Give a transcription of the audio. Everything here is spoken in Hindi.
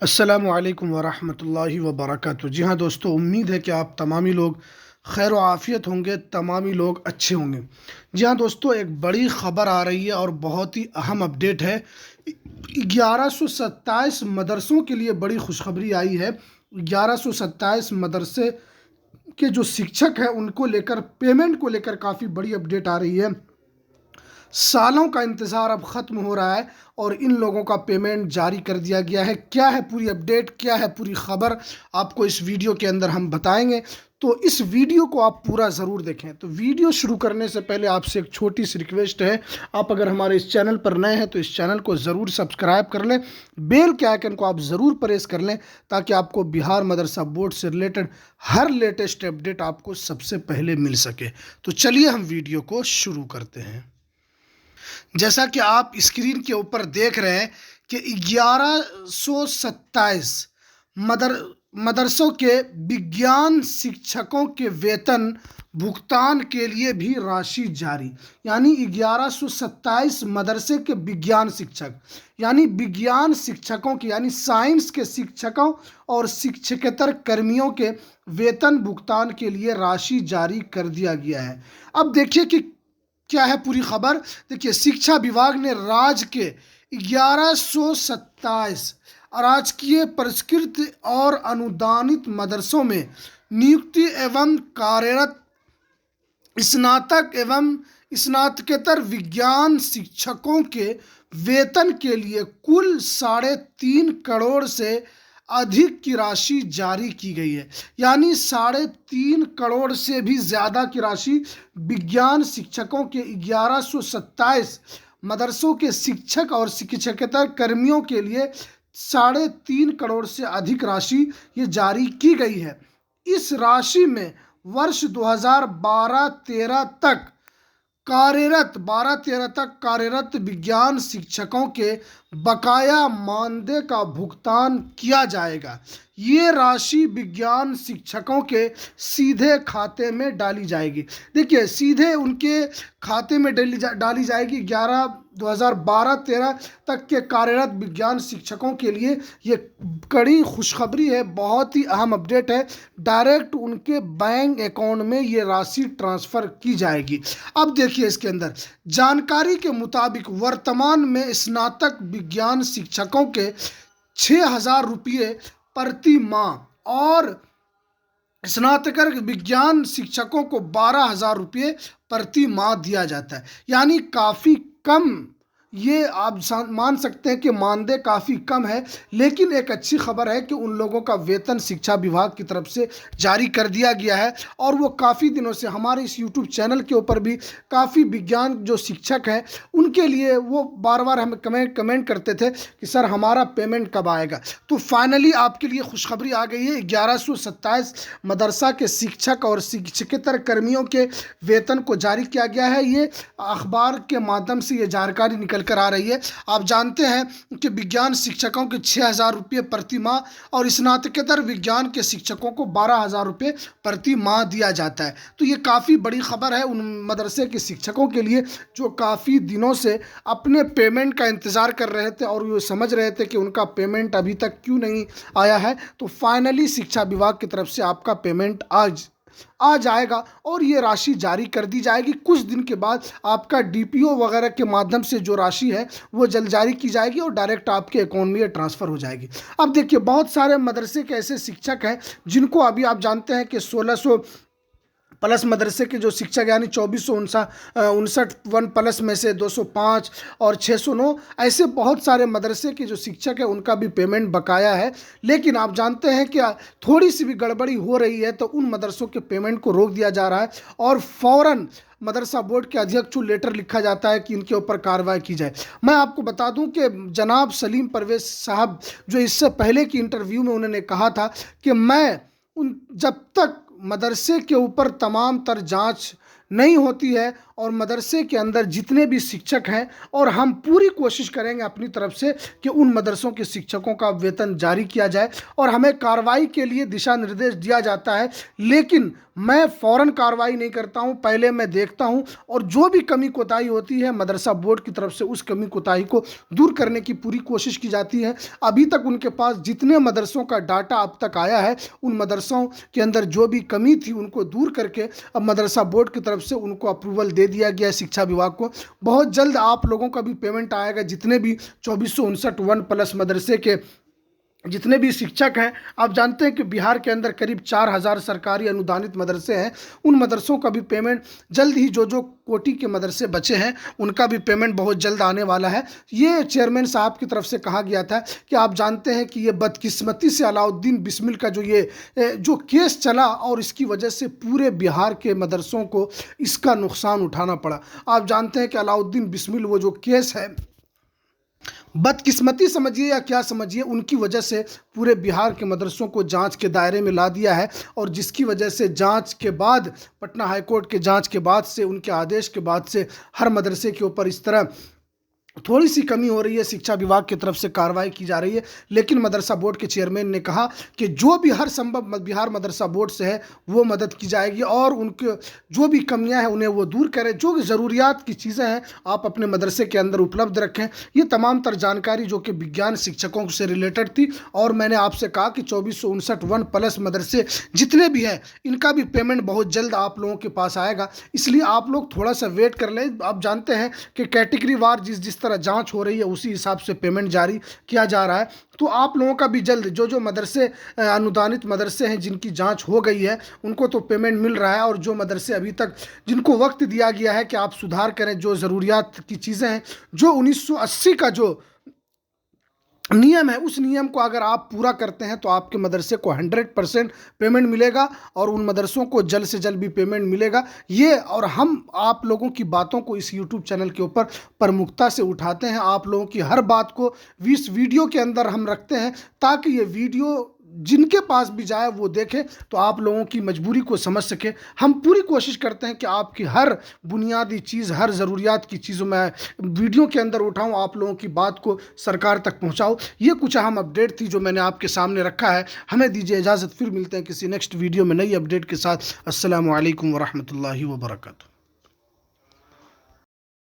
अस्सलामुअलैकुम वरहमतुल्लाहि वबरकातुहू। जी हाँ दोस्तों, उम्मीद है कि आप तमामी लोग खैर व आफ़ियत होंगे, तमामी लोग अच्छे होंगे। जी हाँ दोस्तों, एक बड़ी ख़बर आ रही है और बहुत ही अहम अपडेट है। 1127 मदरसों के लिए बड़ी खुशखबरी आई है। 1127 मदरसे के जो शिक्षक हैं उनको लेकर, पेमेंट को लेकर काफ़ी बड़ी अपडेट आ रही है। सालों का इंतज़ार अब ख़त्म हो रहा है और इन लोगों का पेमेंट जारी कर दिया गया है। क्या है पूरी अपडेट, क्या है पूरी ख़बर, आपको इस वीडियो के अंदर हम बताएंगे। तो इस वीडियो को आप पूरा ज़रूर देखें। तो वीडियो शुरू करने से पहले आपसे एक छोटी सी रिक्वेस्ट है, आप अगर हमारे इस चैनल पर नए हैं तो इस चैनल को ज़रूर सब्सक्राइब कर लें, बेल के आइकन को आप ज़रूर प्रेस कर लें ताकि आपको बिहार मदरसा बोर्ड से रिलेटेड हर लेटेस्ट अपडेट आपको सबसे पहले मिल सके। तो चलिए हम वीडियो को शुरू करते हैं। जैसा कि आप स्क्रीन के ऊपर देख रहे हैं कि 1127 मदरसों के विज्ञान शिक्षकों के वेतन भुगतान के लिए भी राशि जारी। यानी 1127 मदरसे के विज्ञान शिक्षक, यानी विज्ञान शिक्षकों के, यानी साइंस के शिक्षकों और शिक्षकेतर कर्मियों के वेतन भुगतान के लिए राशि जारी कर दिया गया है। अब देखिए कि क्या है पूरी खबर। देखिए, शिक्षा विभाग ने राज्य के 1127 अराजकीय परिष्कृत और अनुदानित मदरसों में नियुक्ति एवं कार्यरत स्नातक एवं स्नातकेतर विज्ञान शिक्षकों के वेतन के लिए कुल 3.5 करोड़ से अधिक की राशि जारी की गई है। यानी 3.5 करोड़ से भी ज़्यादा की राशि विज्ञान शिक्षकों के 1127 मदरसों के शिक्षक और शिक्षकेतर कर्मियों के लिए 3.5 करोड़ से अधिक राशि ये जारी की गई है। इस राशि में वर्ष 2012-13 तक कार्यरत विज्ञान शिक्षकों के बकाया मानदेय का भुगतान किया जाएगा। ये राशि विज्ञान शिक्षकों के सीधे खाते में डाली जाएगी। देखिए, सीधे उनके खाते में डाली जाएगी। 2012-13 तक के कार्यरत विज्ञान शिक्षकों के लिए ये कड़ी खुशखबरी है, बहुत ही अहम अपडेट है। डायरेक्ट उनके बैंक अकाउंट में ये राशि ट्रांसफ़र की जाएगी। अब देखिए, इसके अंदर जानकारी के मुताबिक वर्तमान में स्नातक विज्ञान शिक्षकों के 6,000 रुपये प्रति माह और स्नातक विज्ञान शिक्षकों को 12,000 रुपये प्रति माह दिया जाता है। यानी काफ़ी कम, ये आप मान सकते हैं कि मानदेय काफ़ी कम है। लेकिन एक अच्छी खबर है कि उन लोगों का वेतन शिक्षा विभाग की तरफ से जारी कर दिया गया है और वो काफ़ी दिनों से हमारे इस यूट्यूब चैनल के ऊपर भी काफ़ी विज्ञान जो शिक्षक हैं उनके लिए वो बार बार हमें कमेंट करते थे कि सर हमारा पेमेंट कब आएगा। तो फाइनली आपके लिए खुशखबरी आ गई है। 1127 मदरसा के शिक्षक और शिक्षकेतर कर्मियों के वेतन को जारी किया गया है। ये अखबार के माध्यम से ये जानकारी निकल कर आ रही है। आप जानते हैं कि विज्ञान शिक्षकों के 6,000 रुपये प्रति माह और स्नातकेतर विज्ञान के शिक्षकों को 12,000 रुपये प्रति माह दिया जाता है। तो ये काफ़ी बड़ी खबर है उन मदरसे के शिक्षकों के लिए जो काफ़ी दिनों से अपने पेमेंट का इंतज़ार कर रहे थे और वो समझ रहे थे कि उनका पेमेंट अभी तक क्यों नहीं आया है। तो फाइनली शिक्षा विभाग की तरफ से आपका पेमेंट आज आ जाएगा और ये राशि जारी कर दी जाएगी। कुछ दिन के बाद आपका डीपीओ वगैरह के माध्यम से जो राशि है वो जल्द जारी की जाएगी और डायरेक्ट आपके अकाउंट में ये ट्रांसफ़र हो जाएगी। अब देखिए, बहुत सारे मदरसे के ऐसे शिक्षक हैं जिनको अभी आप जानते हैं कि 1600 प्लस मदरसे के जो शिक्षक, यानी 2459 वन प्लस में से 205 और 609 ऐसे बहुत सारे मदरसे के जो शिक्षक हैं उनका भी पेमेंट बकाया है। लेकिन आप जानते हैं कि थोड़ी सी भी गड़बड़ी हो रही है तो उन मदरसों के पेमेंट को रोक दिया जा रहा है और फ़ौरन मदरसा बोर्ड के अध्यक्ष को लेटर लिखा जाता है कि इनके ऊपर कार्रवाई की जाए। मैं आपको बता दूं कि जनाब सलीम परवेज़ साहब जो इससे पहले की इंटरव्यू में उन्होंने कहा था कि मैं जब तक मदरसे के ऊपर तमाम तर जांच नहीं होती है और मदरसे के अंदर जितने भी शिक्षक हैं, और हम पूरी कोशिश करेंगे अपनी तरफ से कि उन मदरसों के शिक्षकों का वेतन जारी किया जाए और हमें कार्रवाई के लिए दिशा निर्देश दिया जाता है। लेकिन मैं फ़ौरन कार्रवाई नहीं करता हूं, पहले मैं देखता हूं और जो भी कमी कोताही होती है मदरसा बोर्ड की तरफ से उस कमी कोताही को दूर करने की पूरी कोशिश की जाती है। अभी तक उनके पास जितने मदरसों का डाटा अब तक आया है, उन मदरसों के अंदर जो भी कमी थी उनको दूर करके अब मदरसा बोर्ड की तरफ से उनको अप्रूवल दे दिया गया है शिक्षा विभाग को। बहुत जल्द आप लोगों का भी पेमेंट आएगा। जितने भी 2459 वन प्लस मदरसे के जितने भी शिक्षक हैं, आप जानते हैं कि बिहार के अंदर करीब 4000 सरकारी अनुदानित मदरसे हैं। उन मदरसों का भी पेमेंट जल्द ही, जो कोटी के मदरसे बचे हैं उनका भी पेमेंट बहुत जल्द आने वाला है। ये चेयरमैन साहब की तरफ से कहा गया था कि आप जानते हैं कि ये बदकिस्मती से अलाउद्दीन बिस्मिल का जो केस चला और इसकी वजह से पूरे बिहार के मदरसों को इसका नुकसान उठाना पड़ा। आप जानते हैं कि अलाउद्दीन बिस्मिल वो जो केस है, बदकिस्मती समझिए या क्या समझिए, उनकी वजह से पूरे बिहार के मदरसों को जांच के दायरे में ला दिया है और जिसकी वजह से जांच के बाद, पटना हाईकोर्ट के जांच के बाद से, उनके आदेश के बाद से हर मदरसे के ऊपर इस तरह थोड़ी सी कमी हो रही है, शिक्षा विभाग की तरफ से कार्रवाई की जा रही है। लेकिन मदरसा बोर्ड के चेयरमैन ने कहा कि जो भी हर संभव बिहार मदरसा बोर्ड से है वो मदद की जाएगी और उनके जो भी कमियां हैं उन्हें वो दूर करें। जो ज़रूरियात की चीज़ें हैं आप अपने मदरसे के अंदर उपलब्ध रखें। ये तमाम तर जानकारी जो कि विज्ञान शिक्षकों से रिलेटेड थी और मैंने आपसे कहा कि 2459 वन प्लस मदरसे जितने भी हैं इनका भी पेमेंट बहुत जल्द आप लोगों के पास आएगा, इसलिए आप लोग थोड़ा सा वेट कर लें। आप जानते हैं कि कैटेगरी वार जिस तरह जांच हो रही है उसी हिसाब से पेमेंट जारी किया जा रहा है। तो आप लोगों का भी जल्द, जो मदरसे अनुदानित मदरसे हैं जिनकी जांच हो गई है उनको तो पेमेंट मिल रहा है और जो मदरसे अभी तक जिनको वक्त दिया गया है कि आप सुधार करें, जो ज़रूरियात की चीज़ें हैं, जो 1980 का जो नियम है उस नियम को अगर आप पूरा करते हैं तो आपके मदरसे को 100% पेमेंट मिलेगा और उन मदरसों को जल्द से जल्द भी पेमेंट मिलेगा। ये और हम आप लोगों की बातों को इस यूट्यूब चैनल के ऊपर प्रमुखता से उठाते हैं। आप लोगों की हर बात को इस वीडियो के अंदर हम रखते हैं ताकि ये वीडियो जिनके पास भी जाए वो देखे तो आप लोगों की मजबूरी को समझ सके। हम पूरी कोशिश करते हैं कि आपकी हर बुनियादी चीज़, हर ज़रूरियात की चीज़ों में वीडियो के अंदर उठाऊं, आप लोगों की बात को सरकार तक पहुंचाऊं। ये कुछ अहम अपडेट थी जो मैंने आपके सामने रखा है। हमें दीजिए इजाज़त, फिर मिलते हैं किसी नेक्स्ट वीडियो में नई अपडेट के साथ। अस्सलामु अलैकुम वरहमतुल्लाहि वबरकातुहू।